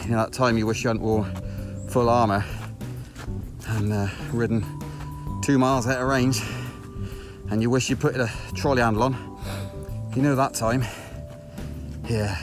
You know, that time you wish you hadn't wore full armour and ridden 2 miles out of range, and you wish you put a trolley handle on. You know that time. Yeah.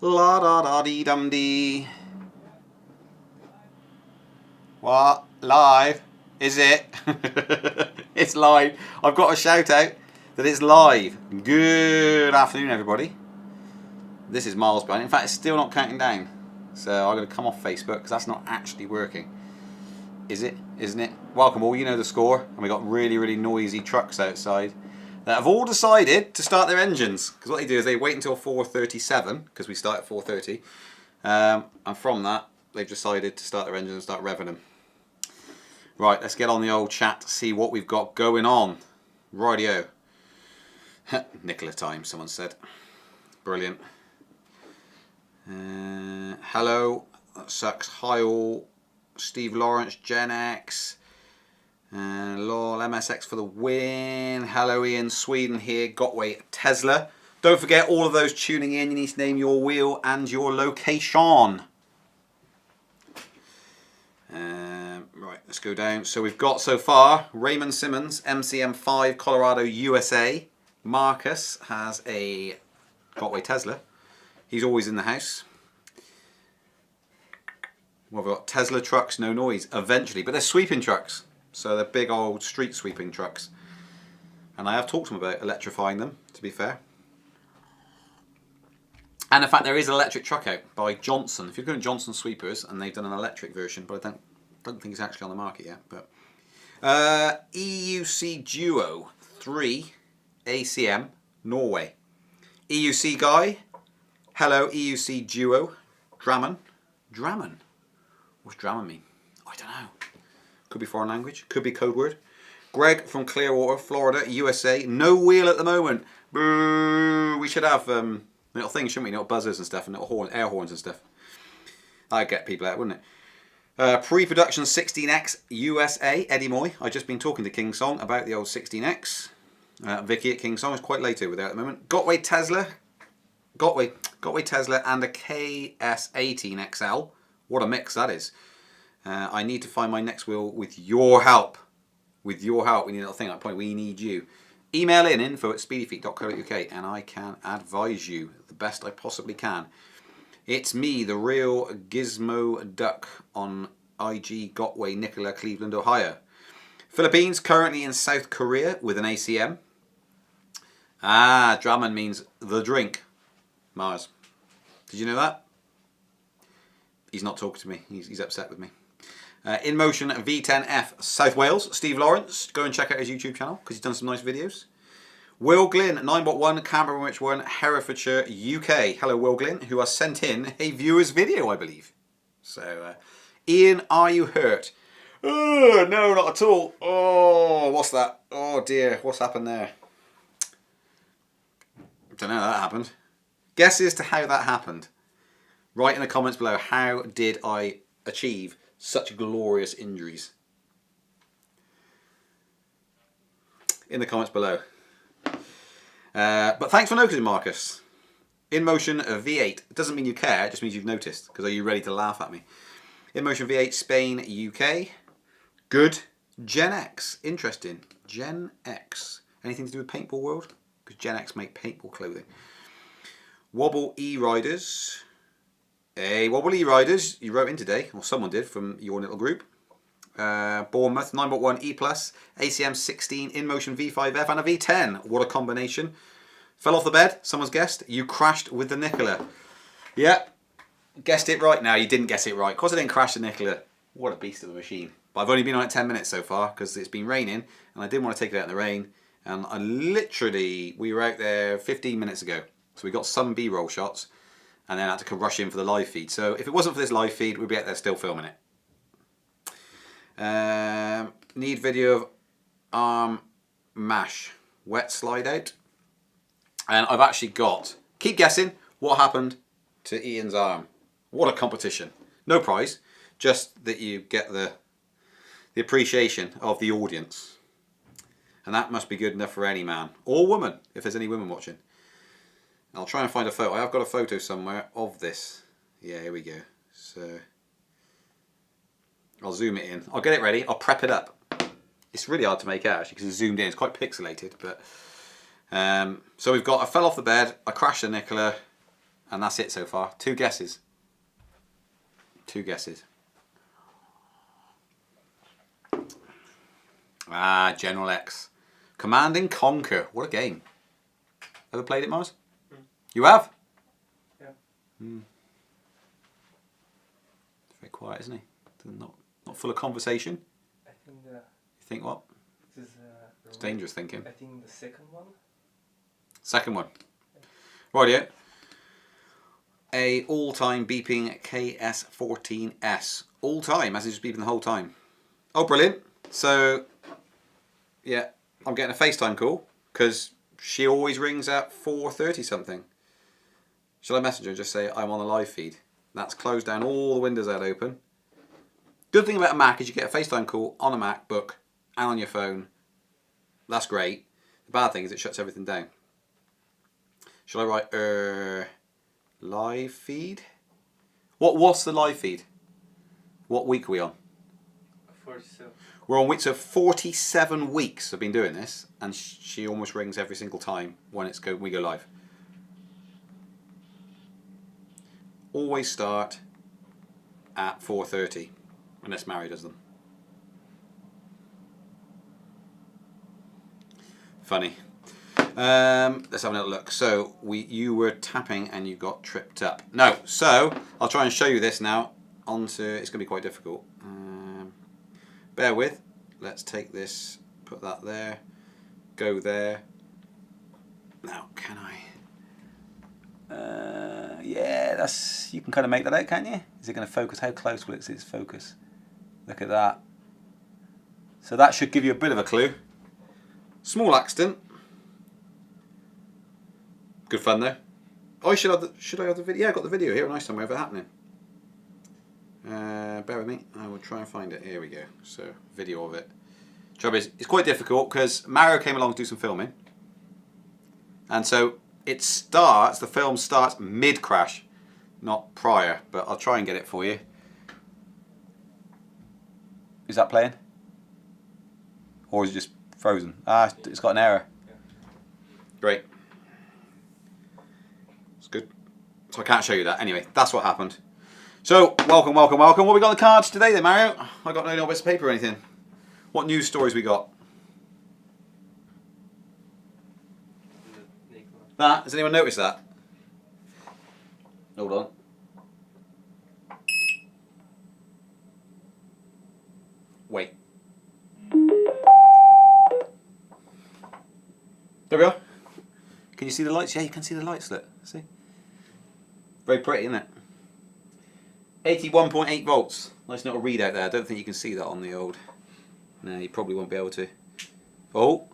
La da da dee dum dee. What? Live? Is it? It's live. I've got a shout out that it's live. Good afternoon, everybody. This is miles behind. In fact, it's still not counting down. So I'm going to come off Facebook because that's not actually working. Is it? Isn't it? Welcome all. You know the score. And we got really, really noisy trucks outside that have all decided to start their engines, because what they do is they wait until 4:37 because we start at 4:30, and from that they've decided to start their engines and start revving them. Right, let's get on the old chat to see what we've got going on. Rightio. Nicola time, someone said. Brilliant. Hello, that sucks. Hi all. Steve Lawrence, Gen X. Lol, MSX for the win. Hello Ian, Sweden here. Gotway, Tesla. Don't forget, all of those tuning in, you need to name your wheel and your location. Right, let's go down. So we've got so far Raymond Simmons, MCM5, Colorado, USA. Marcus has a Gotway Tesla. He's always in the house. Well, we've got Tesla trucks, no noise, eventually. But they're sweeping trucks. So they're big old street sweeping trucks. And I have talked to them about electrifying them, to be fair. And in fact, there is an electric truck out by Johnson. If you're going to Johnson Sweepers, and they've done an electric version, but I don't think it's actually on the market yet. But EUC Duo 3 ACM, Norway. EUC guy, hello EUC Duo, Drammen. Drammen? What's Drammen mean? I don't know. Could be foreign language, could be code word. Greg from Clearwater, Florida, USA. No wheel at the moment. Boo. We should have little things, shouldn't we? Little buzzers and stuff, and little air horns and stuff. That'd get people out, wouldn't it? Pre-production 16X USA, Eddie Moy. I've just been talking to King Song about the old 16X. Vicky at King Song is quite late over there at the moment. Gotway Tesla and a KS18 XL. What a mix that is. I need to find my next wheel with your help. With your help, we need a little thing at that point. We need you. Email in info@speedyfeet.co.uk and I can advise you the best I possibly can. It's me, the real Gizmo Duck on IG Gotway, Nicola, Cleveland, Ohio. Philippines, currently in South Korea with an ACM. Draman means the drink. Mars. Did you know that? He's not talking to me. He's upset with me. In Motion V10F, South Wales. Steve Lawrence. Go and check out his YouTube channel because he's done some nice videos. Will Glynn, 9.1, Canberra Witch 1, Herefordshire, UK. Hello, Will Glynn, who has sent in a viewer's video, I believe. So, Ian, are you hurt? Oh, no, not at all. Oh, what's that? Oh, dear. What's happened there? I don't know how that happened. Guess as to how that happened. Write in the comments below, how did I achieve such glorious injuries? In the comments below. But thanks for noticing, Marcus. In Motion V8. It doesn't mean you care, it just means you've noticed. Because are you ready to laugh at me? In Motion V8, Spain, UK. Good. Gen X. Interesting. Gen X. Anything to do with Paintball World? Because Gen X make paintball clothing. Wobble E-Riders. Hey, Wobble E-Riders. You wrote in today, or someone did from your little group. Bournemouth, 9.1 E+, ACM 16, In Motion V5F and a V10. What a combination. Fell off the bed, someone's guessed. You crashed with the Nicola. Yep, guessed it right. Now you didn't guess it right. Of course I didn't crash the Nicola. What a beast of a machine. But I've only been on it 10 minutes so far because it's been raining and I didn't want to take it out in the rain. And we were out there 15 minutes ago. So we got some B-roll shots and then had to rush in for the live feed. So if it wasn't for this live feed, we'd be out there still filming it. Need video of arm mash, wet slide out. And I've actually got, keep guessing, what happened to Ian's arm. What a competition. No prize, just that you get the appreciation of the audience. And that must be good enough for any man or woman, if there's any women watching. I'll try and find a photo. I have got a photo somewhere of this. Yeah, here we go. So I'll zoom it in. I'll get it ready. I'll prep it up. It's really hard to make out actually because it's zoomed in. It's quite pixelated. But so we've got, I fell off the bed, I crashed the Nicola, and that's it so far. 2 guesses. 2 guesses. General X. Command and Conquer. What a game. Ever played it, Mars? You have? Yeah. Very quiet, isn't he? Not full of conversation. I think you think what? This is it's dangerous thinking. I think the second one. Second one. Rightio. A all-time beeping KS14S. All-time, as in just beeping the whole time. Oh, brilliant. So, yeah, I'm getting a FaceTime call because she always rings at 4:30 something. Shall I message her and just say I'm on the live feed? That's closed down all the windows I had open. Good thing about a Mac is you get a FaceTime call on a MacBook and on your phone. That's great. The bad thing is it shuts everything down. Shall I write live feed? What's the live feed? What week are we on? 47. We're on week, so 47 weeks I've been doing this, and she almost rings every single time when we go live. Always start at 4:30, unless Mary does them. Funny. Let's have a little look. So you were tapping and you got tripped up. No, so I'll try and show you this now. It's going to be quite difficult. Bear with. Let's take this, put that there, go there. Now, can I? Yeah, you can kind of make that out, can't you? Is it going to focus? How close will its focus? Look at that. So that should give you a bit of a clue. Small accident. Good fun though. Oh, should I have the video? Yeah, I got the video here. Nice somewhere of it happening. Bear with me. I will try and find it. Here we go. So, video of it. Trouble is, it's quite difficult because Mario came along to do some filming. And so it starts, the film starts mid-crash, not prior, but I'll try and get it for you. Is that playing? Or is it just frozen? Ah, it's got an error. Great. It's good. So I can't show you that. Anyway, that's what happened. So, welcome, welcome, welcome. What we got on the cards today then, Mario? I got no bits of paper or anything. What news stories we got? That, has anyone noticed that? Hold on. Wait. There we go. Can you see the lights? Yeah, you can see the lights, look. See? Very pretty, isn't it? 81.8 volts. Nice little readout there. I don't think you can see that on the old... No, you probably won't be able to. Oh!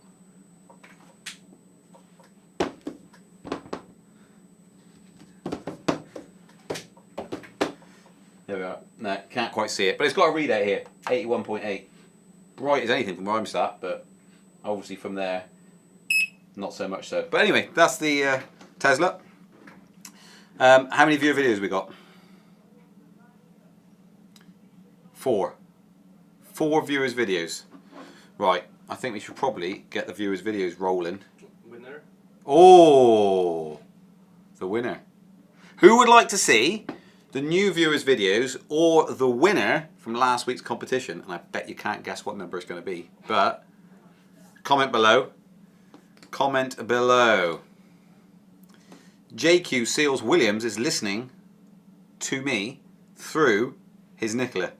There we are. No, can't quite see it. But it's got a readout here. 81.8. Bright as anything from where I'm sat, but obviously from there, not so much so. But anyway, that's the Tesla. How many viewer videos we got? 4. 4 viewers videos. Right, I think we should probably get the viewers videos rolling. Winner? Oh, the winner. Who would like to see the new viewers videos or the winner from last week's competition? And I bet you can't guess what number it's going to be. But comment below. Comment below. JQ Seals Williams is listening to me through his Nicola.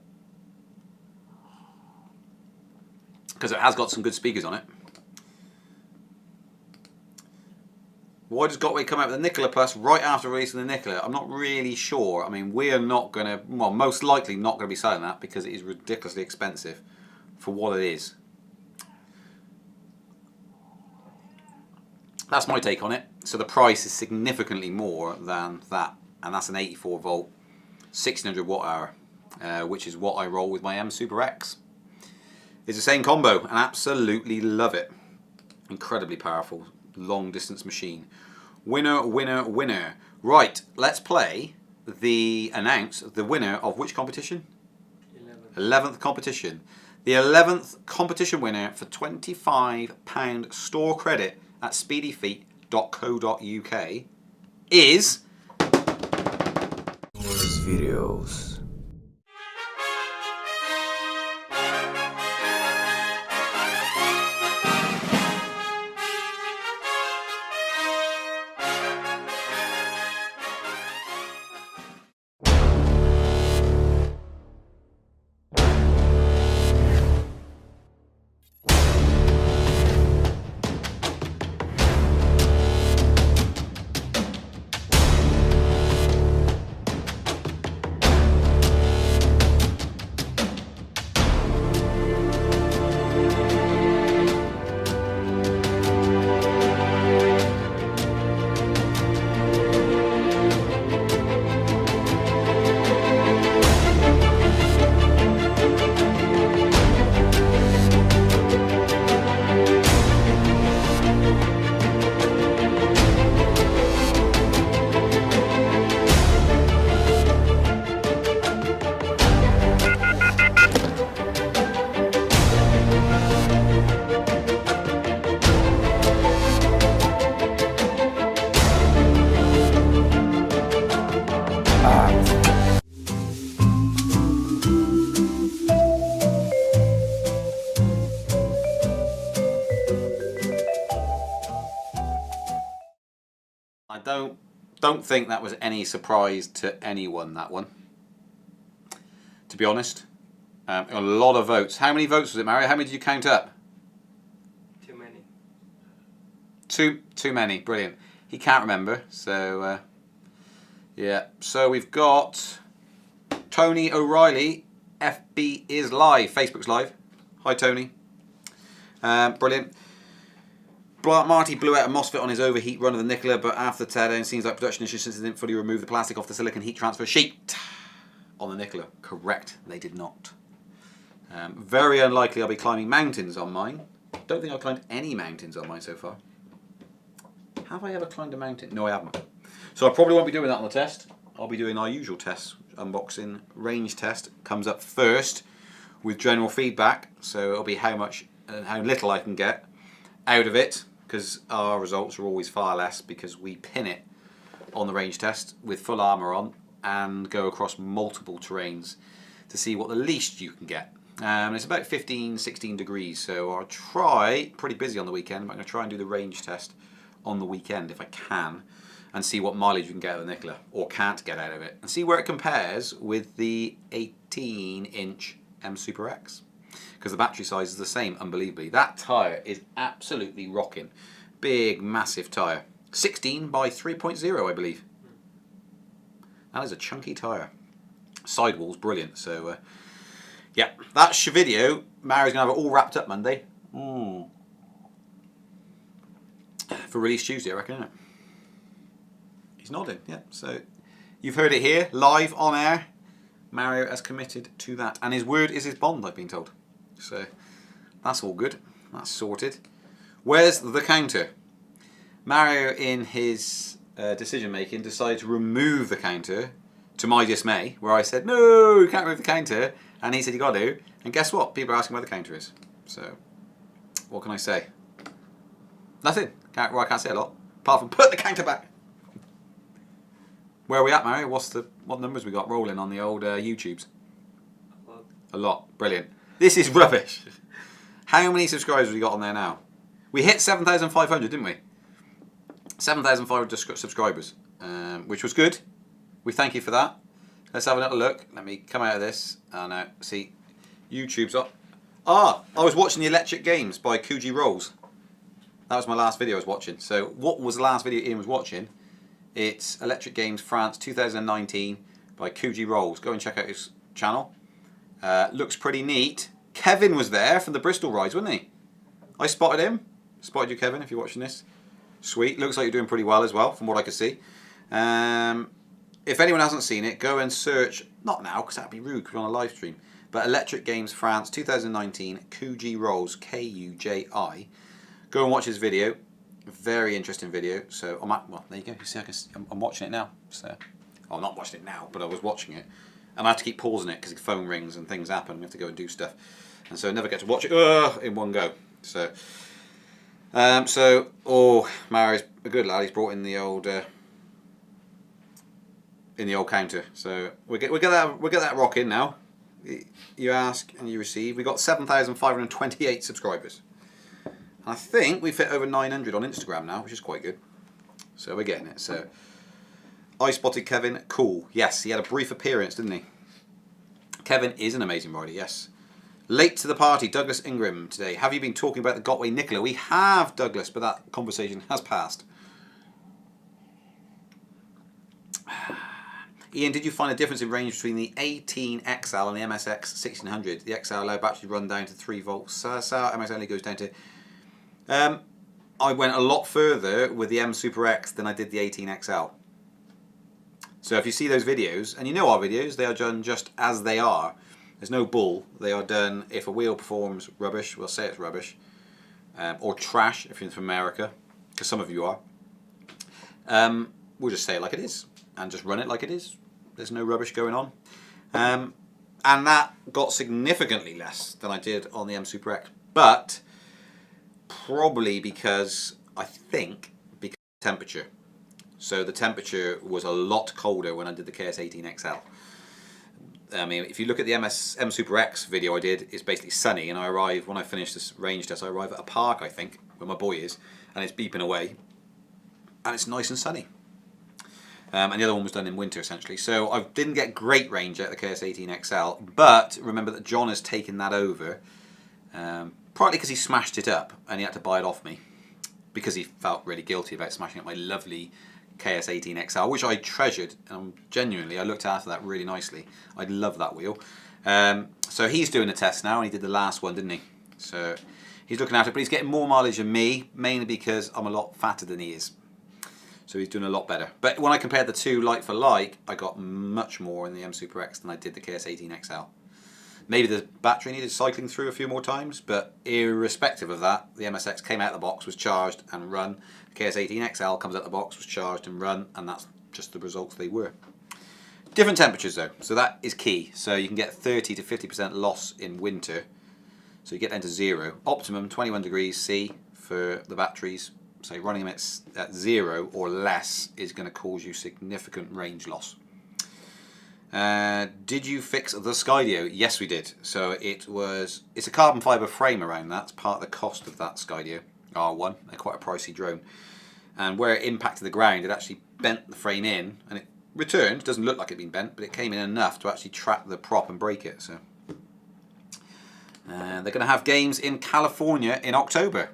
Because it has got some good speakers on it. Why does Gotway come out with the Nicola Plus right after releasing the Nicola? I'm not really sure. I mean, we are not going to, well, most likely not going to be selling that because it is ridiculously expensive for what it is. That's my take on it. So the price is significantly more than that. And that's an 84 volt, 1600 watt hour, which is what I roll with my M Super X. It's the same combo and absolutely love it. Incredibly powerful, long distance machine. Winner, winner, winner. Right, let's play announce the winner of which competition? 11th competition. The 11th competition winner for £25 store credit at speedyfeet.co.uk is... Videos. I don't think that was any surprise to anyone, that one. To be honest. A lot of votes. How many votes was it, Mario? How many did you count up? Too many. Too many. Brilliant. He can't remember, so yeah. So we've got Tony O'Reilly. FB is live. Facebook's live. Hi, Tony. Brilliant. Marty blew out a MOSFET on his overheat run of the Nicola, but after the teardown, seems like production issues since they didn't fully remove the plastic off the silicon heat transfer sheet on the Nicola. Correct, they did not. Very unlikely I'll be climbing mountains on mine. Don't think I've climbed any mountains on mine so far. Have I ever climbed a mountain? No, I haven't. So I probably won't be doing that on the test. I'll be doing our usual tests. Unboxing range test comes up first with general feedback. So it'll be how much and how little I can get out of it, because our results are always far less because we pin it on the range test with full armour on and go across multiple terrains to see what the least you can get. It's about 15-16 degrees, so I'll try, pretty busy on the weekend, but I'm going to try and do the range test on the weekend if I can, and see what mileage we can get out of the Nicola, or can't get out of it, and see where it compares with the 18-inch M Super X. Because the battery size is the same, unbelievably. That tyre is absolutely rocking. Big, massive tyre. 16 by 3.0, I believe. That is a chunky tyre. Sidewall's brilliant, so yeah, that's your video. Mary's going to have it all wrapped up Monday. For release Tuesday, I reckon, isn't it? He's nodding, yeah. So you've heard it here, live, on air. Mario has committed to that. And his word is his bond, I've been told. So that's all good. That's sorted. Where's the counter? Mario, in his decision making, decided to remove the counter, to my dismay, where I said, no, you can't remove the counter. And he said, you got to. And guess what? People are asking where the counter is. So what can I say? Nothing. Well, I can't say a lot. Apart from put the counter back. Where are we at, Mario? What numbers we got rolling on the old YouTubes? A lot. Brilliant. This is rubbish. How many subscribers have we got on there now? We hit 7,500, didn't we? 7,500 subscribers, which was good. We thank you for that. Let's have a little look. Let me come out of this. Oh no, see, YouTube's up. I was watching the Electric Games by Coogee Rolls. That was my last video I was watching. So what was the last video Ian was watching? It's Electric Games France 2019 by Coogee Rolls. Go and check out his channel. Looks pretty neat. Kevin was there from the Bristol rides, wasn't he? I spotted him. Spotted you, Kevin, if you're watching this. Sweet. Looks like you're doing pretty well as well, from what I could see. If anyone hasn't seen it, go and search, not now, because that'd be rude, because we're on a live stream, but Electric Games France 2019, Coogee Rolls, K-U-J-I. Go and watch his video. Very interesting video. So, well, there you go. You see, I'm watching it now. So, I'm not watching it now, but I was watching it. And I have to keep pausing it because the phone rings and things happen. We have to go and do stuff. And so I never get to watch it in one go. So, Mario's a good lad. He's brought in the old counter. So we get that rocking now. You ask and you receive. We got 7,528 subscribers. And I think we've hit over 900 on Instagram now, which is quite good. So we're getting it. So I spotted Kevin. Cool. Yes, he had a brief appearance, didn't he? Kevin is an amazing rider. Yes. Late to the party, Douglas Ingram today. Have you been talking about the Gotway Nicola? We have, Douglas, but that conversation has passed. Ian, did you find a difference in range between the 18XL and the MSX 1600? The XL allowed battery to run down to 3 volts. MS only goes down to... I went a lot further with the M Super X than I did the 18XL. So if you see those videos, and you know our videos, they are done just as they are. There's no bull. They are done, if a wheel performs rubbish, we'll say it's rubbish. Or trash, if you're from America, because some of you are. We'll just say it like it is, and just run it like it is. There's no rubbish going on. And that got significantly less than I did on the M Super X. But probably because, I think, because of temperature. So the temperature was a lot colder when I did the KS18XL. I mean, if you look at the M Super X video I did, it's basically sunny, and I arrive, when I finish this range test, I arrive at a park, I think, where my boy is, and it's beeping away, and it's nice and sunny. And the other one was done in winter, essentially. So I didn't get great range out of the KS18XL, but remember that John has taken that over, partly because he smashed it up, and he had to buy it off me, because he felt really guilty about smashing up my lovely KS18XL, which I treasured, and genuinely I looked after that really nicely. I love that wheel. So he's doing a test now, and he did the last one, didn't he? So he's looking after it, but he's getting more mileage than me, mainly because I'm a lot fatter than he is. So he's doing a lot better. But when I compared the two like for like, I got much more in the M Super X than I did the KS18 XL. Maybe the battery needed cycling through a few more times, but irrespective of that, the MSX came out of the box, was charged and run. The KS18 XL comes out of the box, was charged and run, and that's just the results they were. Different temperatures though, so that is key. So you can get 30 to 50% loss in winter. So you get down to 0. Optimum 21 degrees C for the batteries. So running them at 0 or less is going to cause you significant range loss. Did you fix the Skydio? Yes, we did. So it's a carbon fibre frame around that. It's part of the cost of that Skydio R1. They're quite a pricey drone. And where it impacted the ground, it actually bent the frame in, and it returned. It doesn't look like it'd been bent, but it came in enough to actually trap the prop and break it. So they're going to have games in California in October.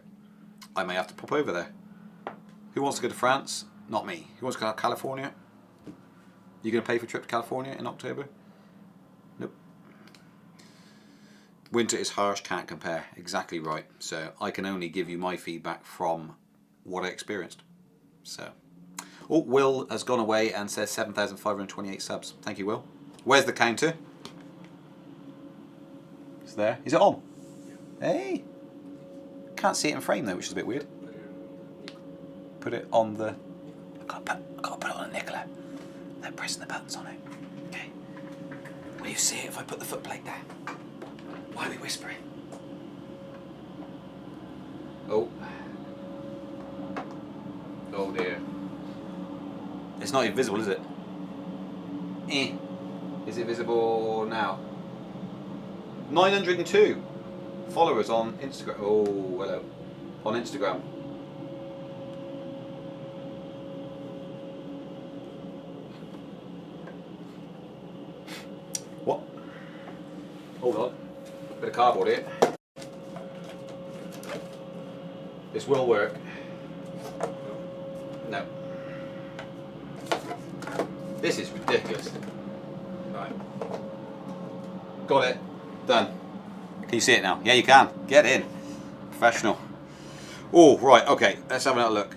I may have to pop over there. Who wants to go to France? Not me. Who wants to go to California? You going to pay for a trip to California in October? Nope. Winter is harsh, can't compare. Exactly right. So I can only give you my feedback from what I experienced. So, oh, Will has gone away and says 7,528 subs. Thank you, Will. Where's the counter? It's there. Is it on? Hey! Can't see it in frame though, which is a bit weird. Put it on the... I've got to put it on a Nicola. They're pressing the buttons on it. Okay. Will you see it if I put the footplate there? Why are we whispering? Oh. Oh dear. It's not even visible, is it? Is it visible now? 902 followers on Instagram. Oh, hello. On Instagram. What? Hold on. Bit of cardboard here. This will work. No. This is ridiculous. Right. Got it. Done. Can you see it now? Yeah, you can. Get in. Professional. Oh, right. Okay. Let's have a little look.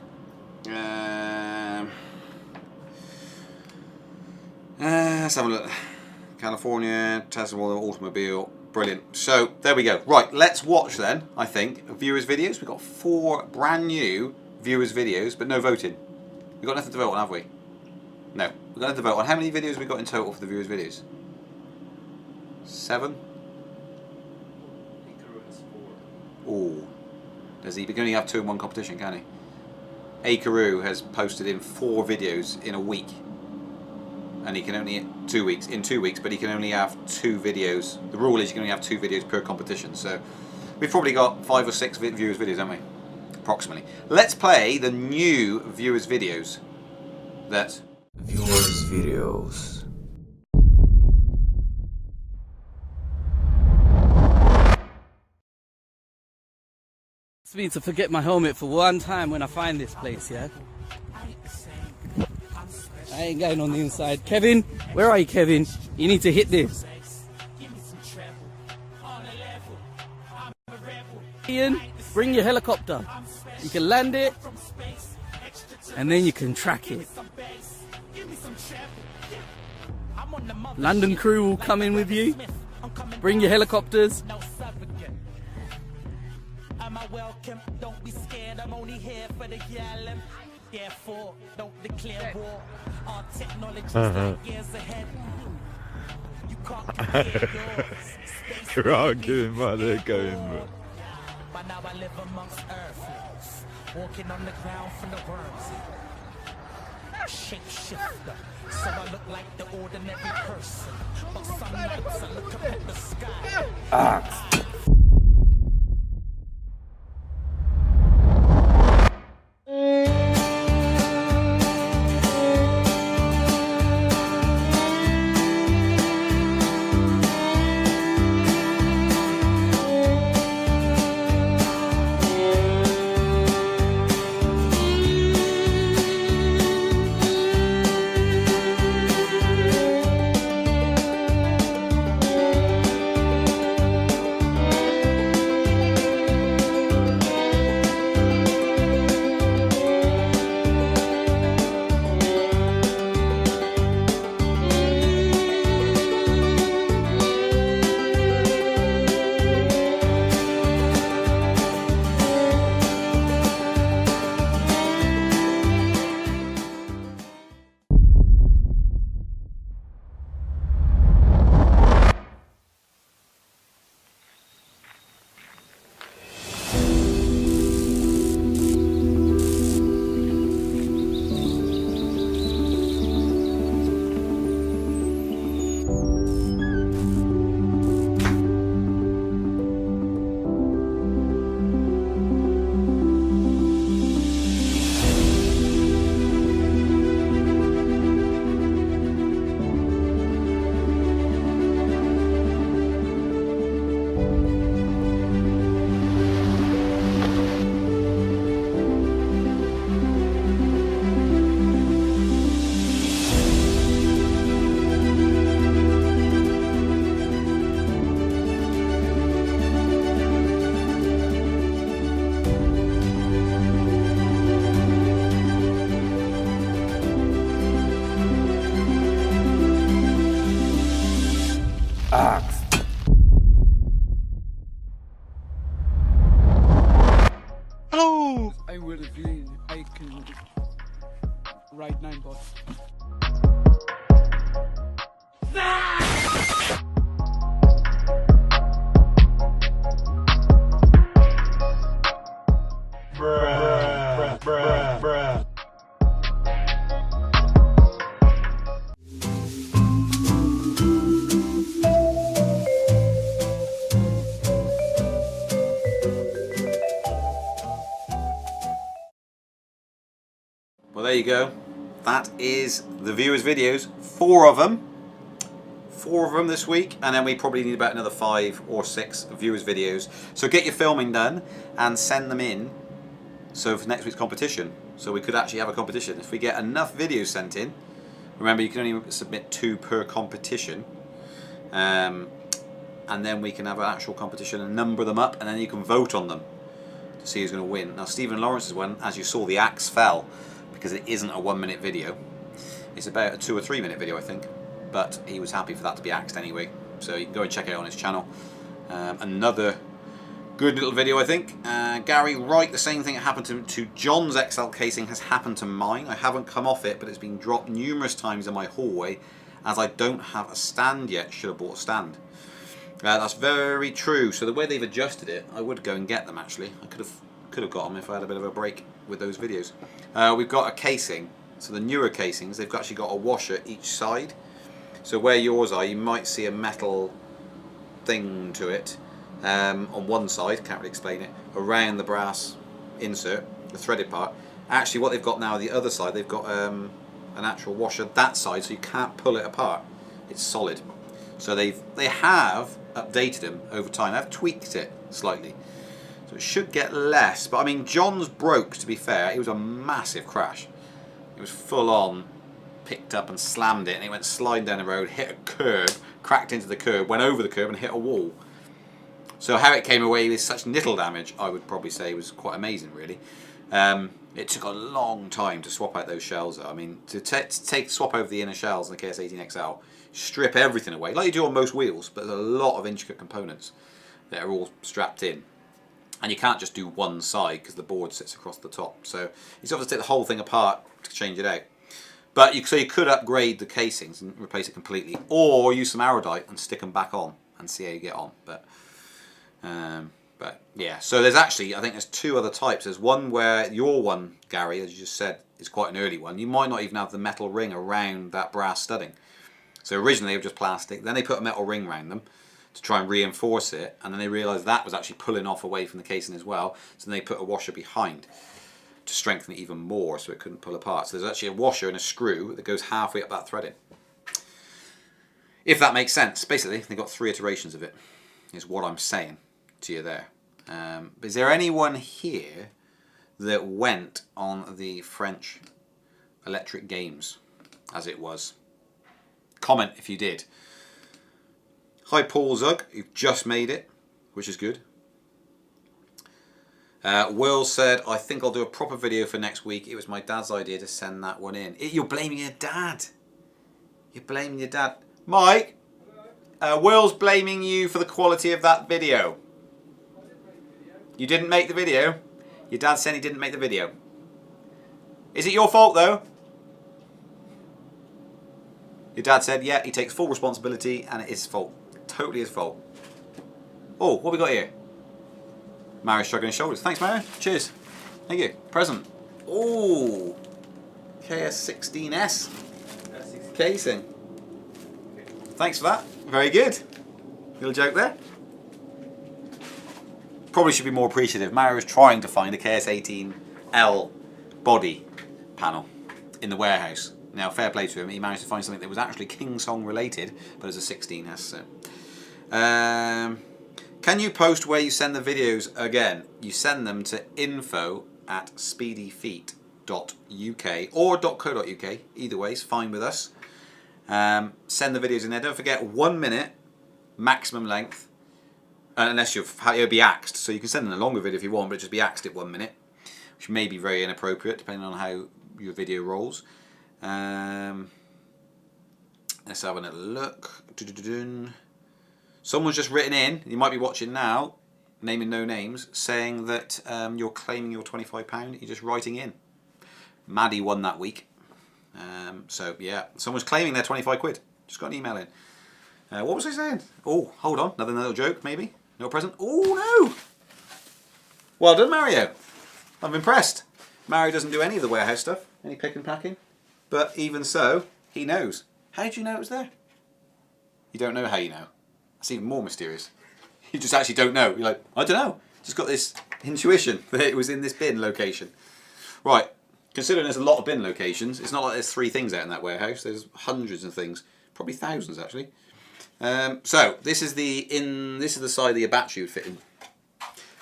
Let's have a look. California, Tesla automobile. Brilliant. So, there we go. Right. Let's watch then, I think, viewers' videos. We've got 4 brand new viewers' videos, but no voting. We've got nothing to vote on, have we? No. We've got nothing to vote on. How many videos have we got in total for the viewers' videos? 7? Oh, does he? He can only have 2 in one competition, can he? Akaru has posted in 4 videos in a week, and he can only 2 weeks in 2 weeks, but he can only have 2 videos. The rule is you can only have 2 videos per competition. So we've probably got 5 or 6 viewers' videos, haven't we? Approximately. Let's play the new viewers' videos. That viewers' videos. It's me to forget my helmet for one time when I find this place, yeah? I ain't going on the inside. Kevin, where are you, Kevin? You need to hit this. Ian, bring your helicopter. You can land it, and then you can track it. London crew will come in with you. Bring your helicopters. Am I welcome? Don't be scared, I'm only here for the yelling. Therefore, don't declare war. Our technology is like years ahead. You can't compare yours. Rocking, mother going. But now I live amongst earthlings, walking on the ground from the worms. Shapeshifter, so I look like the ordinary person. But some nights I look up at the sky. with a view, I can ride 9 bots. Well, there you go. That is the viewers' videos. 4 of them. 4 of them this week, and then we probably need about another 5 or 6 viewers' videos. So get your filming done and send them in. So for next week's competition, so we could actually have a competition. If we get enough videos sent in, remember you can only submit 2 per competition, and then we can have an actual competition and number them up, and then you can vote on them to see who's going to win. Now Stephen Lawrence's one, as you saw, the axe fell because it isn't a 1-minute video. It's about a 2 or 3 minute video, I think, but he was happy for that to be axed anyway, so you can go and check it out on his channel. Another good little video, I think. Gary, right, the same thing that happened to John's XL casing has happened to mine. I haven't come off it, but it's been dropped numerous times in my hallway as I don't have a stand yet. Should have bought a stand. That's very true. So the way they've adjusted it, I would go and get them actually. I could have got them if I had a bit of a break with those videos. We've got a casing. So the newer casings, they've actually got a washer each side. So where yours are, you might see a metal thing to it. On one side, can't really explain it, around the brass insert, the threaded part. Actually what they've got now, the other side, they've got an actual washer that side, so you can't pull it apart. It's solid. So they have updated them over time. They've tweaked it slightly, so it should get less. But I mean, John's broke, to be fair. It was a massive crash. It was full on, picked up and slammed it, and it went sliding down the road, hit a curb, cracked into the curb, went over the curb and hit a wall. So how it came away with such little damage, I would probably say was quite amazing, really. It took a long time to swap out those shells. I mean, to swap over the inner shells in the KS18XL, strip everything away, like you do on most wheels, but there's a lot of intricate components that are all strapped in. And you can't just do one side because the board sits across the top. So you sort of take the whole thing apart to change it out. But so you could upgrade the casings and replace it completely, or use some Aerodite and stick them back on and see how you get on. But yeah, so there's actually, I think there's 2 other types. There's one where your one, Gary, as you just said, is quite an early one. You might not even have the metal ring around that brass studding. So originally they were just plastic, then they put a metal ring around them to try and reinforce it, and then they realised that was actually pulling off away from the casing as well, so then they put a washer behind to strengthen it even more so it couldn't pull apart. So there's actually a washer and a screw that goes halfway up that threading. If that makes sense. Basically, they've got 3 iterations of it, is what I'm saying to you there. Is there anyone here that went on the French Electric Games, as it was? Comment if you did. Hi Paul Zug, you've just made it, which is good. Will said, I think I'll do a proper video for next week. It was my dad's idea to send that one in. You're blaming your dad. You're blaming your dad. Mike, Will's blaming you for the quality of that video. You didn't make the video? Your dad said he didn't make the video. Is it your fault though? Your dad said, yeah, he takes full responsibility and it is his fault. Totally his fault. Oh, what we got here? Mario's shrugging his shoulders. Thanks, Mario. Cheers. Thank you. Present. Oh, KS16S casing. Thanks for that. Very good. Little joke there. Probably should be more appreciative. Mario is trying to find a KS18L body panel in the warehouse. Now, fair play to him. He managed to find something that was actually King Song related, but it's a 16S. So. Can you post where you send the videos again? You send them to info@speedyfeet.uk or .co.uk. Either way is fine with us. Send the videos in there. Don't forget 1 minute maximum length. Unless you'll be axed, so you can send in a longer video if you want, but just be axed at 1 minute, which may be very inappropriate depending on how your video rolls. Let's have a little look. Someone's just written in, you might be watching now, naming no names, saying that you're claiming your £25. You're just writing in. Maddie won that week. So yeah, someone's claiming their 25 quid. Just got an email in. What was I saying? Oh, hold on. Another little joke, maybe? No present? Oh, no! Well done, Mario. I'm impressed. Mario doesn't do any of the warehouse stuff, any pick and packing. But even so, he knows. How did you know it was there? You don't know how you know. That's even more mysterious. You just actually don't know. You're like, I don't know. Just got this intuition that it was in this bin location. Right. Considering there's a lot of bin locations, it's not like there's 3 things out in that warehouse. There's hundreds of things. Probably thousands, actually. So, this is the side that your battery would fit in.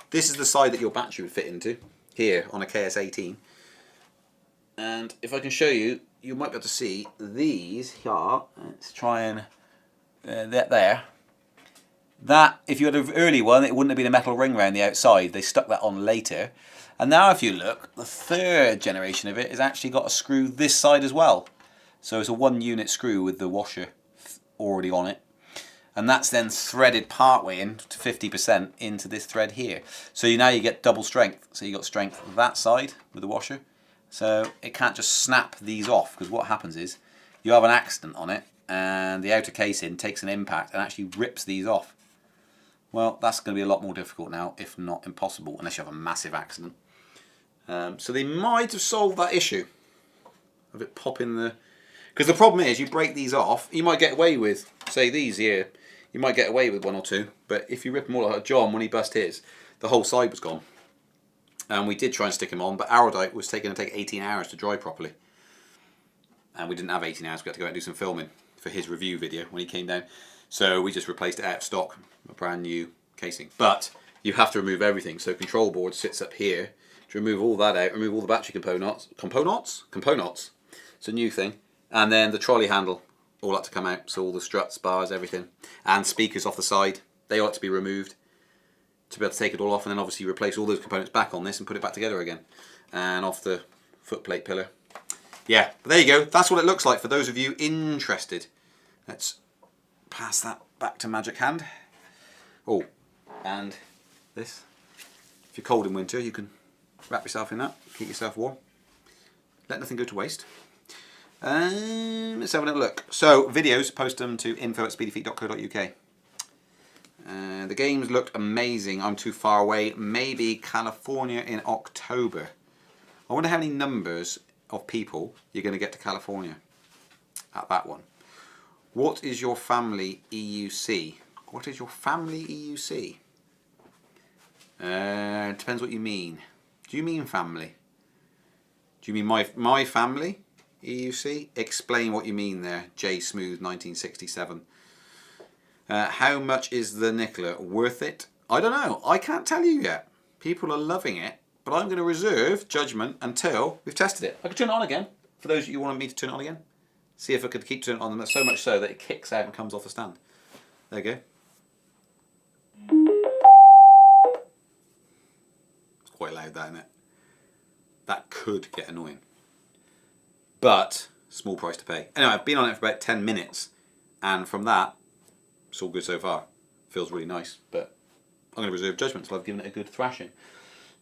This is the side that your battery would fit into. Here, on a KS18. And if I can show you, you might be able to see these here. Let's try and... that there. That, if you had an early one, it wouldn't have been a metal ring around the outside. They stuck that on later. And now if you look, the 3rd generation of it has actually got a screw this side as well. So it's a 1 unit screw with the washer already on it. And that's then threaded partway in to 50% into this thread here. So now you get double strength. So you got strength that side with the washer. So it can't just snap these off, because what happens is you have an accident on it and the outer casing takes an impact and actually rips these off. Well, that's going to be a lot more difficult now, if not impossible, unless you have a massive accident. So they might have solved that issue of it popping the... Because the problem is, you break these off, you might get away with, say these here, you might get away with 1 or 2, but if you rip them all out, John, when he bust his, the whole side was gone. And we did try and stick him on, but Aerodite was going to take 18 hours to dry properly. And we didn't have 18 hours, we had to go out and do some filming for his review video when he came down. So we just replaced it out of stock, a brand new casing. But you have to remove everything, so control board sits up here. To remove all that out, remove all the battery components. Components? It's a new thing. And then the trolley handle, all that to come out. So all the struts, bars, everything. And speakers off the side, they ought to be removed to be able to take it all off, and then obviously replace all those components back on this and put it back together again. And off the footplate pillar. Yeah, but there you go. That's what it looks like for those of you interested. Let's pass that back to Magic Hand. Oh, and this. If you're cold in winter, you can wrap yourself in that, keep yourself warm. Let nothing go to waste. Let's have a little look. So, videos, post them to info@speedyfeet.co.uk. The games looked amazing. I'm too far away. Maybe California in October. I wonder how many numbers of people you're going to get to California at that one. What is your family EUC? What is your family EUC? Depends what you mean. Do you mean family? Do you mean my family EUC? Explain what you mean there. J Smooth 1967. How much is the Nicola? Worth it? I don't know. I can't tell you yet. People are loving it, but I'm going to reserve judgment until we've tested it. I could turn it on again. For those of you who wanted me to turn it on again. See if I could keep turning it on, so much so that it kicks out and comes off the stand. There you go. It's quite loud, that, isn't it? That could get annoying. But, small price to pay. Anyway, I've been on it for about 10 minutes, and from that, it's all good so far. Feels really nice, but I'm going to reserve judgment until I've given it a good thrashing.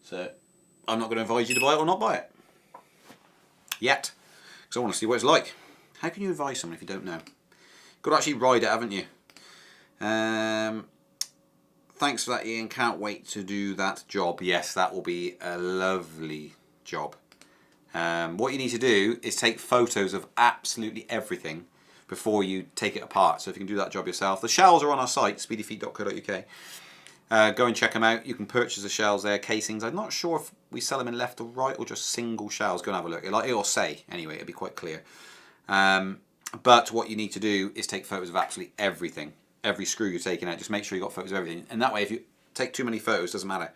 So, I'm not going to advise you to buy it or not buy it. Yet. Because I want to see what it's like. How can you advise someone if you don't know? You've got to actually ride it, haven't you? Thanks for that, Ian. Can't wait to do that job. Yes, that will be a lovely job. What you need to do is take photos of absolutely everything before you take it apart. So if you can do that job yourself. The shells are on our site, speedyfeet.co.uk. Go and check them out. You can purchase the shells there, casings. I'm not sure if we sell them in left or right or just single shells. Go and have a look. It'll say, anyway, it'll be quite clear. But what you need to do is take photos of absolutely everything. Every screw you're taking out, just make sure you've got photos of everything. And that way, if you take too many photos, doesn't matter.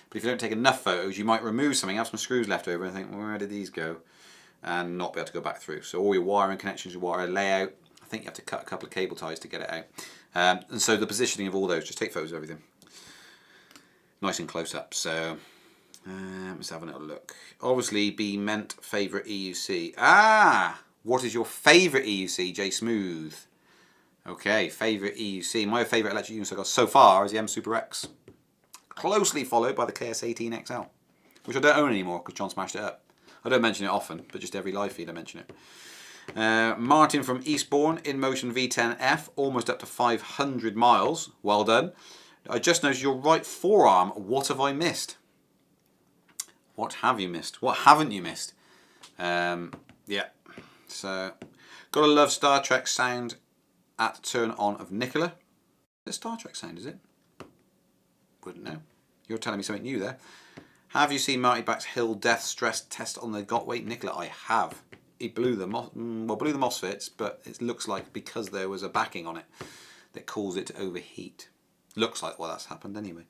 But if you don't take enough photos, you might remove something, have some screws left over and think, well, where did these go? And not be able to go back through. So all your wiring connections, your wire layout, I think you have to cut a couple of cable ties to get it out. And so the positioning of all those, just take photos of everything. Nice and close up. So let's have a little look. Obviously, be meant favourite EUC. Ah! What is your favourite EUC, J Smooth? Okay, favourite EUC. My favourite electric unit I got so far is the M Super X. closely followed by the KS18 XL, which I don't own anymore because John smashed it up. I don't mention it often, but just every live feed I mention it. Martin from Eastbourne, InMotion V10F, almost up to 500 miles. Well done. I just noticed your right forearm. What have I missed? What have you missed? What haven't you missed? Yeah. So, gotta love Star Trek sound at the turn on of Nicola. Is it Star Trek sound, is it? Wouldn't know. You're telling me something new there. Have you seen Marty Back's Hill death stress test on the Gotway? Nicola, I have. He blew the MOSFETs, but it looks like because there was a backing on it that caused it to overheat. Looks like, well, that's happened anyway.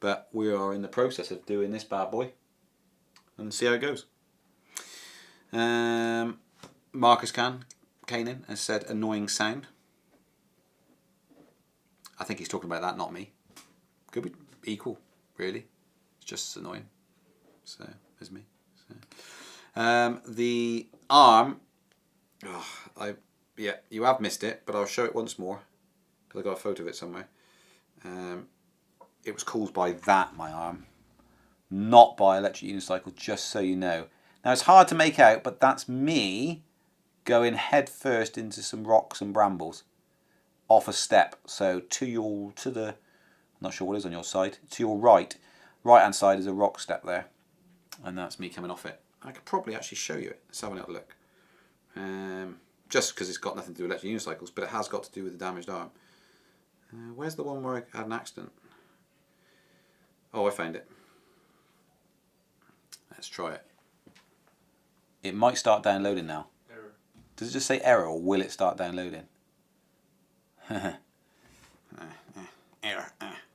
But we are in the process of doing this bad boy and see how it goes. Marcus Kanan has said annoying sound. I think he's talking about that, not me. Could be equal, really. It's just as annoying. So, as me. So. The arm, yeah, you have missed it, but I'll show it once more because I got a photo of it somewhere. It was caused by that, my arm, not by electric unicycle, just so you know. Now it's hard to make out, but that's me going head first into some rocks and brambles off a step. So to the, I'm not sure what is on your side, to your right hand side is a rock step there, and that's me coming off it. I could probably actually show you it. Let's have a little look. Just because it's got nothing to do with electric unicycles, but it has got to do with the damaged arm. Where's the one where I had an accident? Oh, I found it. Let's try it. It might start downloading now. Error. Does it just say error, or will it start downloading? Error.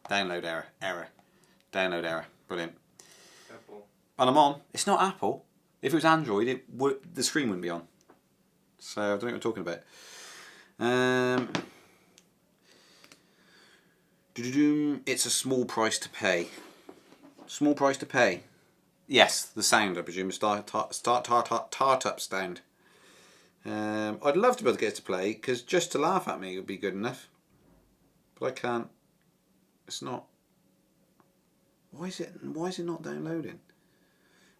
Download error. Error. Download error. Brilliant. Apple. And I'm on. It's not Apple. If it was Android, the screen wouldn't be on. So I don't know what I'm talking about. It's a small price to pay. Small price to pay. Yes, the sound, I presume. Start up sound. I'd love to be able to get it to play, because just to laugh at me would be good enough. But I can't. It's not. Why is it not downloading?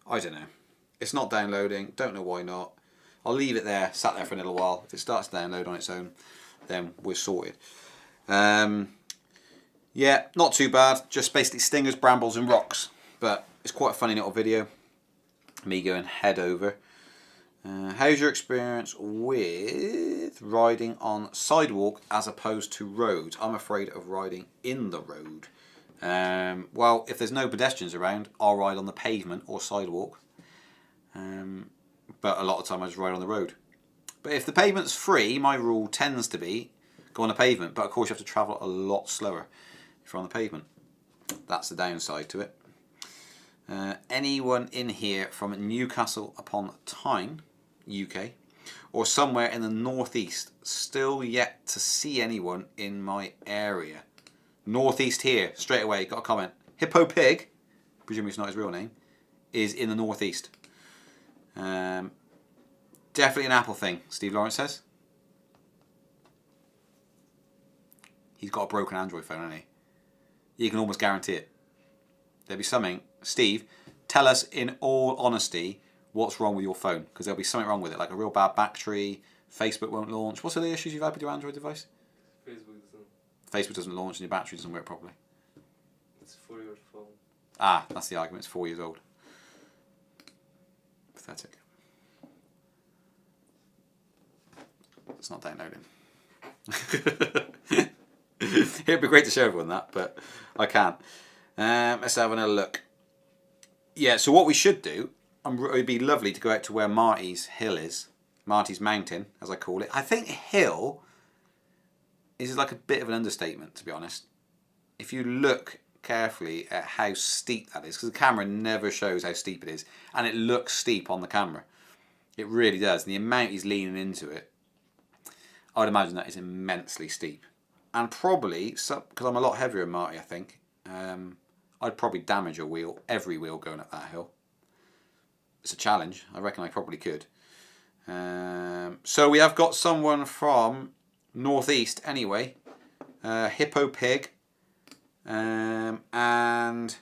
I don't know. It's not downloading. Don't know why not. I'll leave it there, sat there for a little while. If it starts to download on its own, then we're sorted. Yeah, not too bad. Just basically stingers, brambles and rocks. But it's quite a funny little video. Me going head over. How's your experience with riding on sidewalk as opposed to roads? I'm afraid of riding in the road. Well, if there's no pedestrians around, I'll ride on the pavement or sidewalk. But a lot of the time I just ride on the road. But if the pavement's free, my rule tends to be go on the pavement. But of course you have to travel a lot slower if you're on the pavement. That's the downside to it. Anyone in here from Newcastle upon Tyne, UK, or somewhere in the northeast? Still yet to see anyone in my area. Northeast here, straight away, got a comment. Hippo Pig, presumably it's not his real name, is in the northeast. Definitely an Apple thing, Steve Lawrence says. He's got a broken Android phone, hasn't he? You can almost guarantee it. There'll be something. Steve, tell us in all honesty what's wrong with your phone, because there'll be something wrong with it, like a real bad battery, Facebook won't launch. What's the other issues you've had with your Android device? Facebook doesn't launch and your battery doesn't work properly. It's a 4-year-old phone. Ah, that's the argument. It's 4 years old. Pathetic. It's not downloading. It'd be great to show everyone that, but I can't. Let's have another look. Yeah, so what we should do, it'd be lovely to go out to where Marty's hill is. Marty's mountain, as I call it. I think hill is like a bit of an understatement, to be honest. If you look carefully at how steep that is, because the camera never shows how steep it is, and it looks steep on the camera. It really does. And the amount he's leaning into it, I would imagine that is immensely steep. And probably, because I'm a lot heavier than Marty, I think, I'd probably damage a wheel, every wheel going up that hill. It's a challenge. I reckon I probably could. So we have got someone from northeast anyway. Hippo Pig. and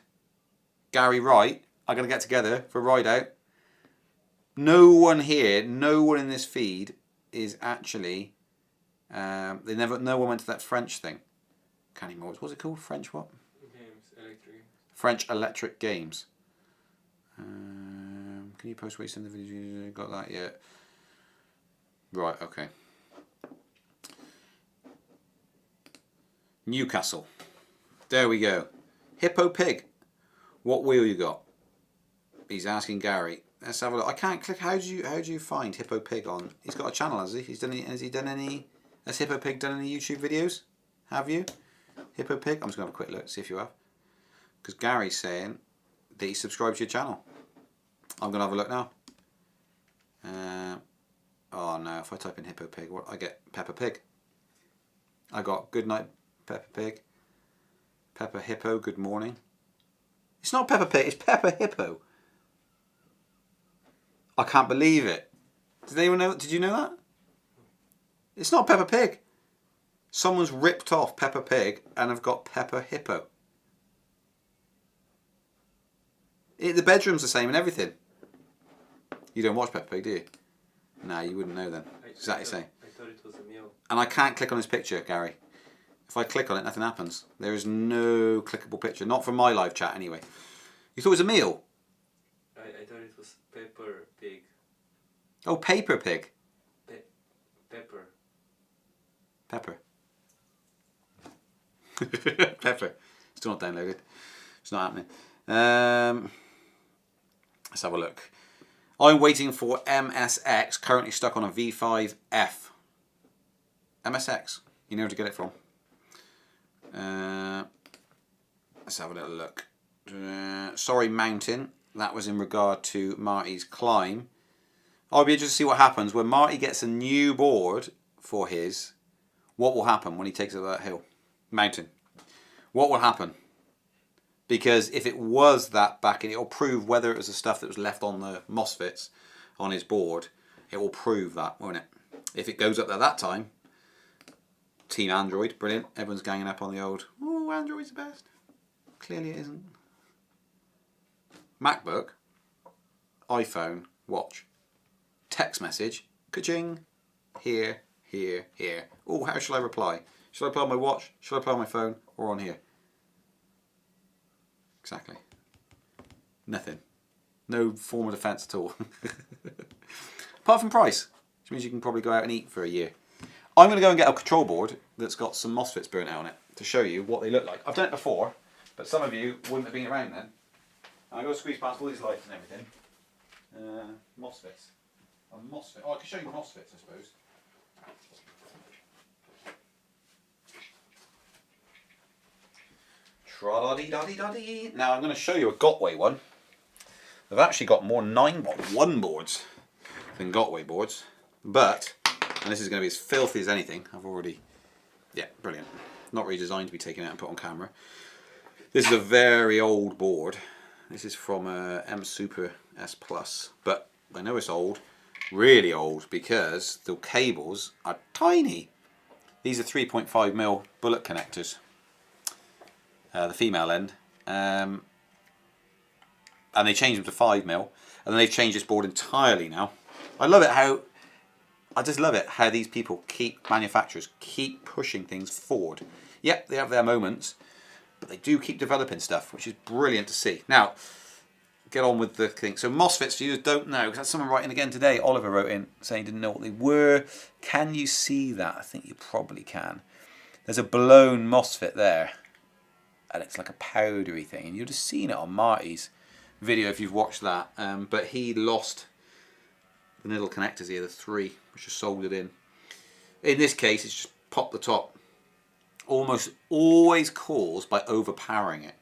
Gary Wright are going to get together for a ride out. No one here, no one in this feed is actually. No one went to that French thing. Can't even remember. What's it called? French what? Games, electric. French Electric Games. Can you post where you send the video? Got that yet? Right, okay. Newcastle. There we go. Hippo Pig. What wheel you got? He's asking Gary. Let's have a look. I can't click. How do you find Hippo Pig on? He's got a channel, has he? Has he done any? Has Hippo Pig done any YouTube videos? Have you? Hippo Pig? I'm just gonna have a quick look, see if you have. Because Gary's saying that he subscribed to your channel. I'm gonna have a look now. Oh no! If I type in Hippo Pig, what I get? Peppa Pig. I got good night, Peppa Pig. Peppa Hippo. Good morning. It's not Peppa Pig. It's Peppa Hippo. I can't believe it. Did anyone know? Did you know that? It's not Peppa Pig. Someone's ripped off Peppa Pig and have got Peppa Hippo. The bedroom's the same and everything. You don't watch Peppa Pig, do you? No, you wouldn't know then. Exactly the same. I thought it was a meal. And I can't click on this picture, Gary. If I click on it, nothing happens. There is no clickable picture. Not from my live chat, anyway. You thought it was a meal? I thought it was Pepper Pig. Oh, Paper Pig. Pepper. Pepper. Pepper. Still not downloaded. It's not happening. Let's have a look. I'm waiting for MSX, currently stuck on a V5F. MSX. You know where to get it from. Let's have a little look. Sorry, Mountain. That was in regard to Marty's climb. I'll be interested to see what happens when Marty gets a new board for his. What will happen when he takes it up that hill? Mountain. What will happen? Because if it was that backing, it will prove whether it was the stuff that was left on the MOSFETs on his board. It will prove that, won't it? If it goes up there that time, Team Android, brilliant. Everyone's ganging up on the old, oh, Android's the best. Clearly it isn't. MacBook, iPhone, watch. Text message, ka-ching, here, here, here. Oh, how shall I reply? Should I reply on my watch? Should I reply on my phone? Or on here? Exactly. Nothing. No form of defence at all. Apart from price, which means you can probably go out and eat for a year. I'm going to go and get a control board that's got some MOSFETs burnt out on it to show you what they look like. I've done it before, but some of you wouldn't have been around then. I'm going to squeeze past all these lights and everything. MOSFETs. A MOSFET. Oh, I can show you MOSFETs, I suppose. Tra-da-dee-da-dee-da-dee. Now I'm going to show you a Gotway one. They've actually got more 9-1 boards than Gotway boards, but, and this is going to be as filthy as anything. I've already, yeah, brilliant. Not really designed to be taken out and put on camera. This is a very old board. This is from M Super S Plus, but I know it's old, really old, because the cables are tiny. These are 3.5mm bullet connectors. The female end, and they changed them to 5mm, and then they've changed this board entirely now. I just love it how these people manufacturers keep pushing things forward. Yep, they have their moments, but they do keep developing stuff, which is brilliant to see. Now, get on with the thing. So MOSFETs, for you who don't know, because that's someone writing again today, Oliver wrote in saying he didn't know what they were. Can you see that? I think you probably can. There's a blown MOSFET there. And it's like a powdery thing, and you'd have seen it on Marty's video if you've watched that, but he lost the little connectors here, the 3, which are soldered in. In this case, it's just popped the top. Almost always caused by overpowering it.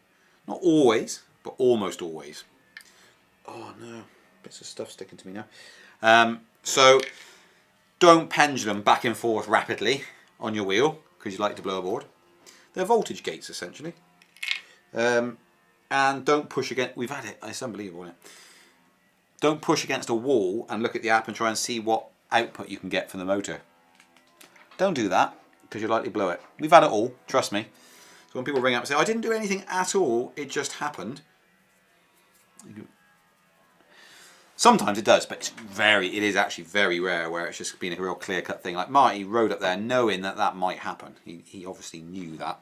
Not always, but almost always. Oh no, bits of stuff sticking to me now. So don't pendulum back and forth rapidly on your wheel, because you like to blow a board. They're voltage gates, essentially. And don't push against, we've had it, it's unbelievable, isn't it? Don't push against a wall and look at the app and try and see what output you can get from the motor. Don't do that, because you'll likely blow it. We've had it all, trust me. So So when people ring up and say, I didn't do anything at all, it just happened. Sometimes it does, but it is actually very rare where it's just been a real clear-cut thing. Like Marty rode up there knowing that that might happen. He obviously knew that,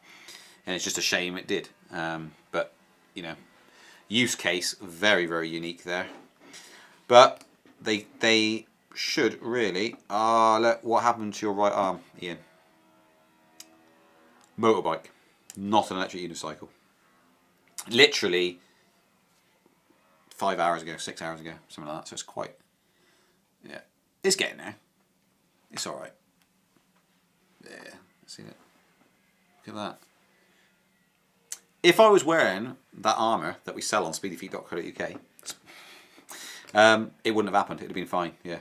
and it's just a shame it did. But, you know, use case, very, very unique there. But they should really... look, what happened to your right arm, Ian? Motorbike, not an electric unicycle. Literally 5 hours ago, 6 hours ago, something like that. So it's quite, yeah, it's getting there. It's all right. Yeah, see it. Look at that. If I was wearing that armour that we sell on speedyfeet.co.uk, it wouldn't have happened. It'd have been fine. Yeah.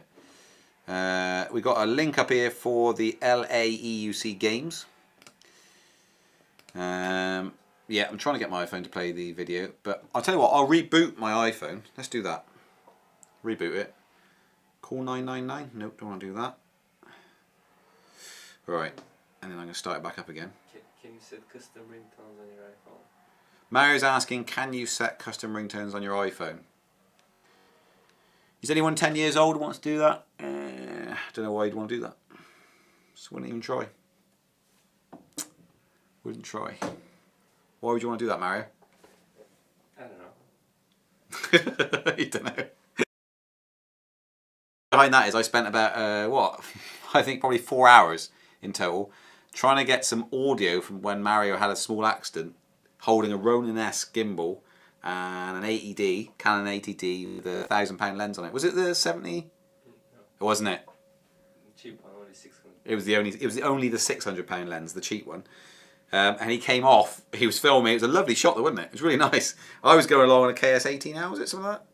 We got a link up here for the LA EUC games. Yeah, I'm trying to get my iPhone to play the video, but I'll tell you what, I'll reboot my iPhone. Let's do that. Reboot it. Call 999. Nope, don't want to do that. Right, and then I'm going to start it back up again. Can you set custom ringtones on your iPhone? Mario's asking, can you set custom ringtones on your iPhone? Is anyone 10 years old who wants to do that? I don't know why you'd want to do that. Just wouldn't even try. Wouldn't try. Why would you want to do that, Mario? I don't know. You don't know. Behind that is I spent about, what? I think probably 4 hours in total trying to get some audio from when Mario had a small accident holding a Ronin-esque gimbal and an 80D, Canon 80D with a £1,000 lens on it. Was it the 70? No. It wasn't it? Cheap one, only 600. It was only the £600 lens, the cheap one. And he came off, he was filming, it was a lovely shot though, wasn't it? It was really nice. I was going along on a KS18 now, was it something like that?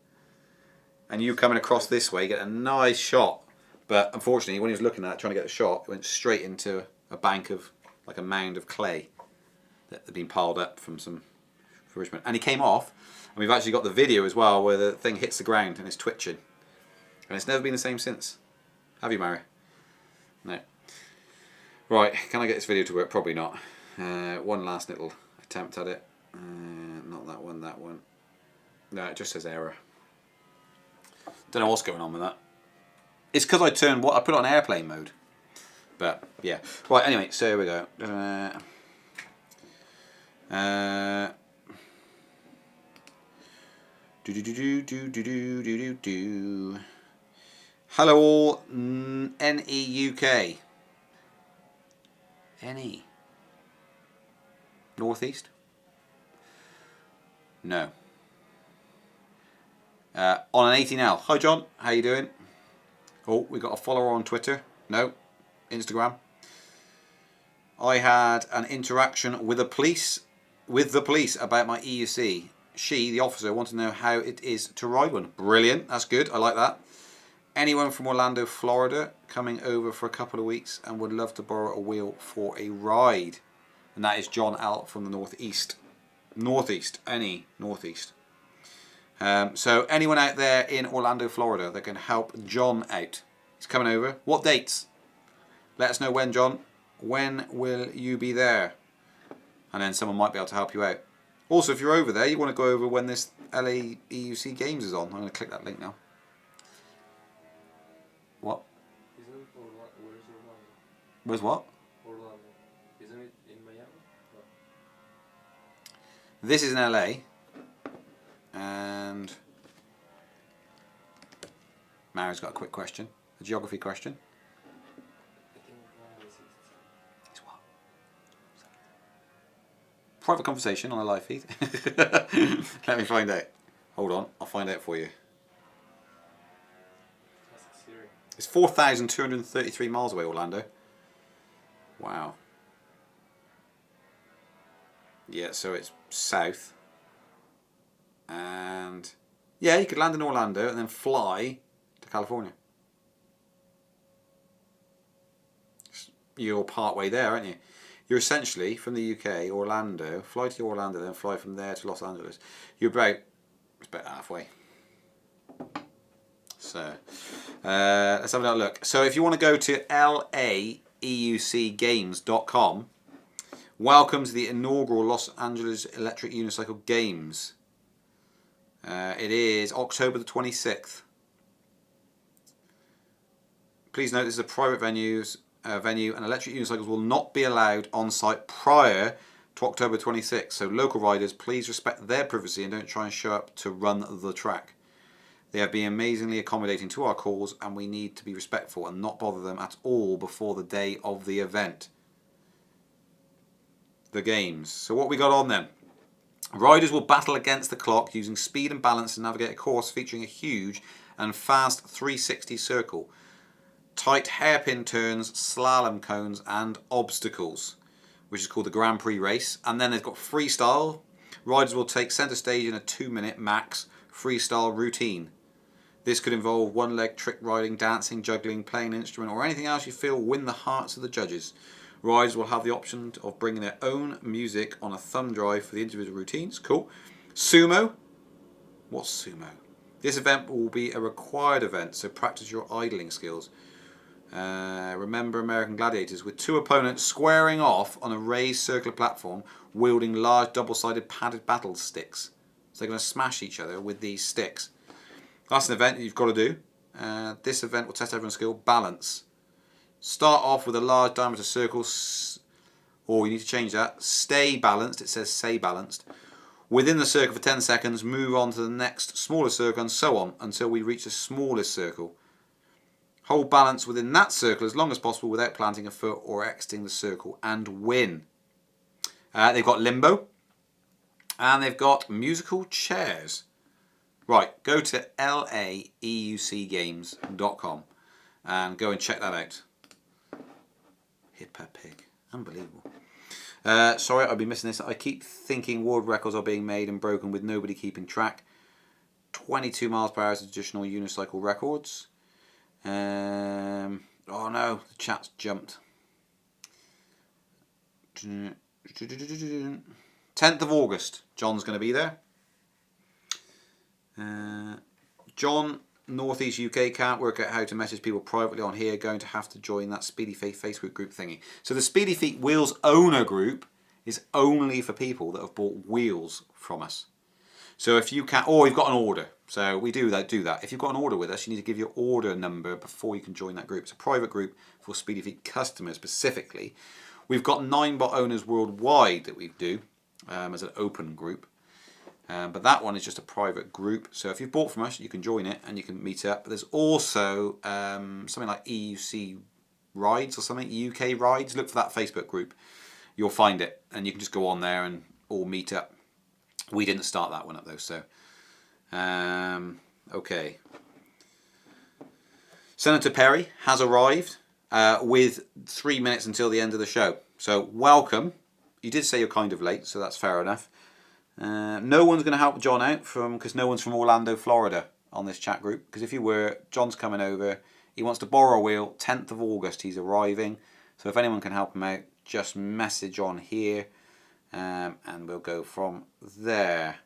And you coming across this way, get a nice shot. But unfortunately, when he was looking at it, trying to get a shot, it went straight into a bank of, like a mound of clay that had been piled up from some refurbishment. And he came off, and we've actually got the video as well, where the thing hits the ground and it's twitching. And it's never been the same since. Have you, Mary? No. Right, can I get this video to work? Probably not. One last little attempt at it. Not that one, that one. No, it just says error. Don't know what's going on with that. It's because I turned what I put it on airplane mode. But yeah. Right, anyway, so here we go. Hello all, NEUK. NE. Northeast? No. On an 18L. Hi John, how you doing? Oh, we got a follower on Twitter. No. Instagram. I had an interaction with the police about my EUC. She, the officer, wanted to know how it is to ride one. Brilliant, that's good, I like that. Anyone from Orlando, Florida, coming over for a couple of weeks and would love to borrow a wheel for a ride. And that is John L from the Northeast. Northeast, any Northeast. So anyone out there in Orlando, Florida that can help John out. He's coming over. What dates? Let us know when, John. When will you be there? And then someone might be able to help you out. Also, if you're over there, you want to go over when this LA EUC Games is on. I'm going to click that link now. What? Isn't Orlando? Where's Orlando? Where's what? Orlando. Isn't it in Miami? No. This is in LA. And Mary's got a quick question. A geography question. I think Orlando is It's what? Private conversation on a live feed. Let me find out. Hold on, I'll find out for you. That's Siri. It's 4,233 miles away, Orlando. Wow. Yeah, so it's south. And yeah, you could land in Orlando and then fly to California. You're part way there, aren't you? You're essentially from the UK, Orlando, fly to Orlando, then fly from there to Los Angeles. It's about halfway. So let's have a little look. So if you want to go to laeucgames.com, Welcome to the inaugural Los Angeles Electric Unicycle Games. It is October the 26th. Please note this is a private venue and electric unicycles will not be allowed on site prior to October 26th. So local riders, please respect their privacy and don't try and show up to run the track. They have been amazingly accommodating to our calls and we need to be respectful and not bother them at all before the day of the event. The games. So what we got on then? Riders will battle against the clock using speed and balance to navigate a course featuring a huge and fast 360 circle, tight hairpin turns, slalom cones and obstacles, which is called the Grand Prix race. And then they've got freestyle. Riders will take centre stage in a 2-minute max freestyle routine. This could involve one-leg trick riding, dancing, juggling, playing an instrument or anything else you feel will win the hearts of the judges. Riders will have the option of bringing their own music on a thumb drive for the individual routines. Cool. Sumo. What's sumo? This event will be a required event, so practice your idling skills. Remember American Gladiators, with 2 opponents squaring off on a raised circular platform wielding large double-sided padded battle sticks. So they're going to smash each other with these sticks. That's an event that you've got to do. This event will test everyone's skill. Balance. Start off with a large diameter circle, or you need to change that. Stay balanced. It says stay balanced. Within the circle for 10 seconds, move on to the next smaller circle and so on until we reach the smallest circle. Hold balance within that circle as long as possible without planting a foot or exiting the circle and win. They've got limbo and they've got musical chairs. Right, go to laeucgames.com and go and check that out. Hipper pig. Unbelievable. Sorry, I'll be missing this. I keep thinking world records are being made and broken with nobody keeping track. 22 miles per hour is additional unicycle records. Oh no, the chat's jumped. 10th of August, John's going to be there. John, Northeast UK, can't work out how to message people privately on here. Going to have to join that Speedy Feet Facebook group thingy. So the Speedy Feet Wheels owner group is only for people that have bought wheels from us. So if you can, or you've got an order. So we do that. If you've got an order with us, you need to give your order number before you can join that group. It's a private group for Speedy Feet customers specifically. We've got 9 bot owners worldwide that we do as an open group. But that one is just a private group. So if you've bought from us, you can join it and you can meet up. But there's also something like EUC rides or something, UK rides. Look for that Facebook group. You'll find it. And you can just go on there and all meet up. We didn't start that one up though, so... okay. Senator Perry has arrived with 3 minutes until the end of the show. So welcome. You did say you're kind of late, so that's fair enough. No one's going to help John out because no one's from Orlando, Florida on this chat group. Because if you were, John's coming over. He wants to borrow a wheel. 10th of August he's arriving. So if anyone can help him out, just message on here. And we'll go from there.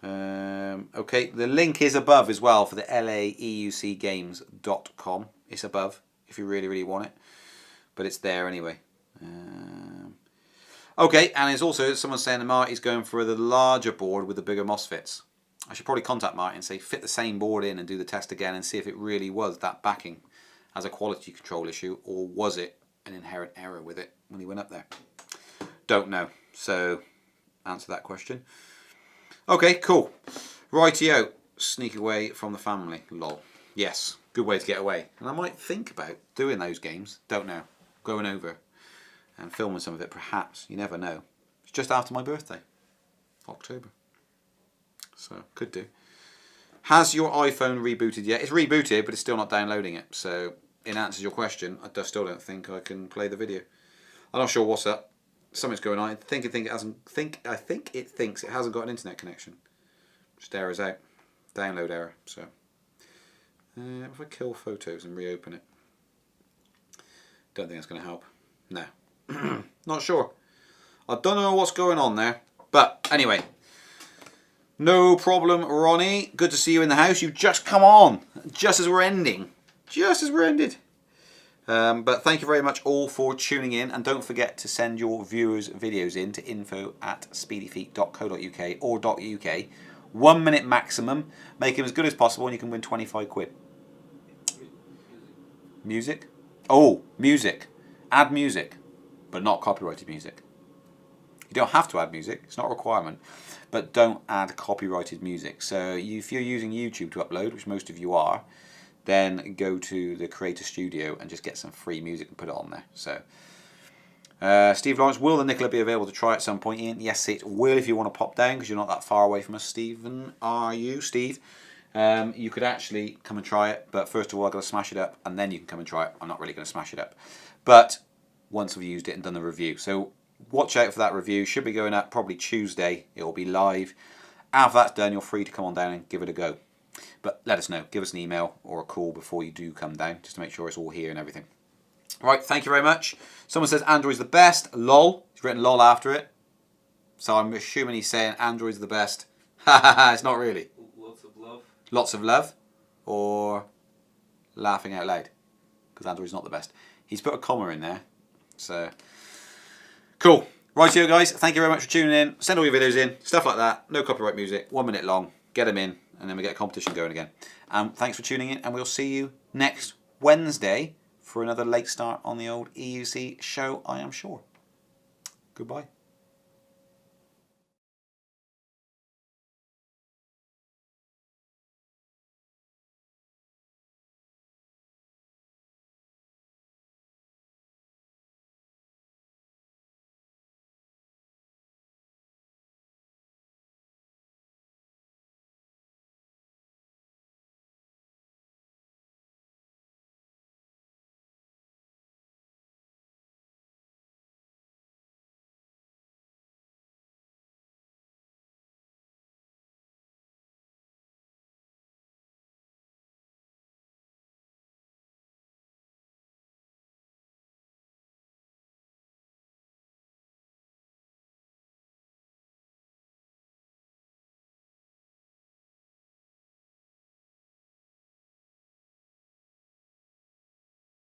Okay, the link is above as well for the laeucgames.com. It's above if you really, really want it. But it's there anyway. Okay, and it's also someone saying that Marty's going for the larger board with the bigger MOSFETs. I should probably contact Marty and say fit the same board in and do the test again and see if it really was that backing as a quality control issue, or was it an inherent error with it when he went up there. Don't know, so answer that question. Okay, cool. Rightio, sneak away from the family, lol. Yes, good way to get away. And I might think about doing those games, don't know, going over and filming some of it perhaps, you never know. It's just after my birthday, October. So, could do. Has your iPhone rebooted yet? It's rebooted, but it's still not downloading it. So, in answer to your question, I still don't think I can play the video. I'm not sure what's up. Something's going on. I think it thinks it hasn't got an internet connection. Just errors out. Download error. So, if I kill photos and reopen it, don't think that's going to help. No. Not sure. I don't know what's going on there. But anyway, no problem, Ronnie. Good to see you in the house. You've just come on, just as we're ending. Just as we're ended. But thank you very much all for tuning in, and don't forget to send your viewers' videos in to info@speedyfeet.co.uk or .uk. 1 minute maximum. Make them as good as possible and you can win 25 quid. Music? Oh, music. Add music, but not copyrighted music. You don't have to add music, it's not a requirement, but don't add copyrighted music. So if you're using YouTube to upload, which most of you are, then go to the Creator Studio and just get some free music and put it on there. So, Steve Lawrence, will the Nicola be available to try at some point, Ian? Yes, it will if you want to pop down, because you're not that far away from us, Stephen. Are you, Steve? You could actually come and try it, but first of all I've got to smash it up, and then you can come and try it. I'm not really going to smash it up. But once we've used it and done the review. So watch out for that review. Should be going up probably Tuesday. It will be live. After that's done, you're free to come on down and give it a go. But let us know. Give us an email or a call before you do come down, just to make sure it's all here and everything. Right, thank you very much. Someone says Android's the best. LOL. He's written LOL after it. So I'm assuming he's saying Android's the best. It's not really. Lots of love. Lots of love. Or laughing out loud. Because Android's not the best. He's put a comma in there. So, cool. Right here, guys. Thank you very much for tuning in. Send all your videos in. Stuff like that. No copyright music. 1 minute long. Get them in. And then we get a competition going again. Thanks for tuning in. And we'll see you next Wednesday for another late start on the old EUC show, I am sure. Goodbye.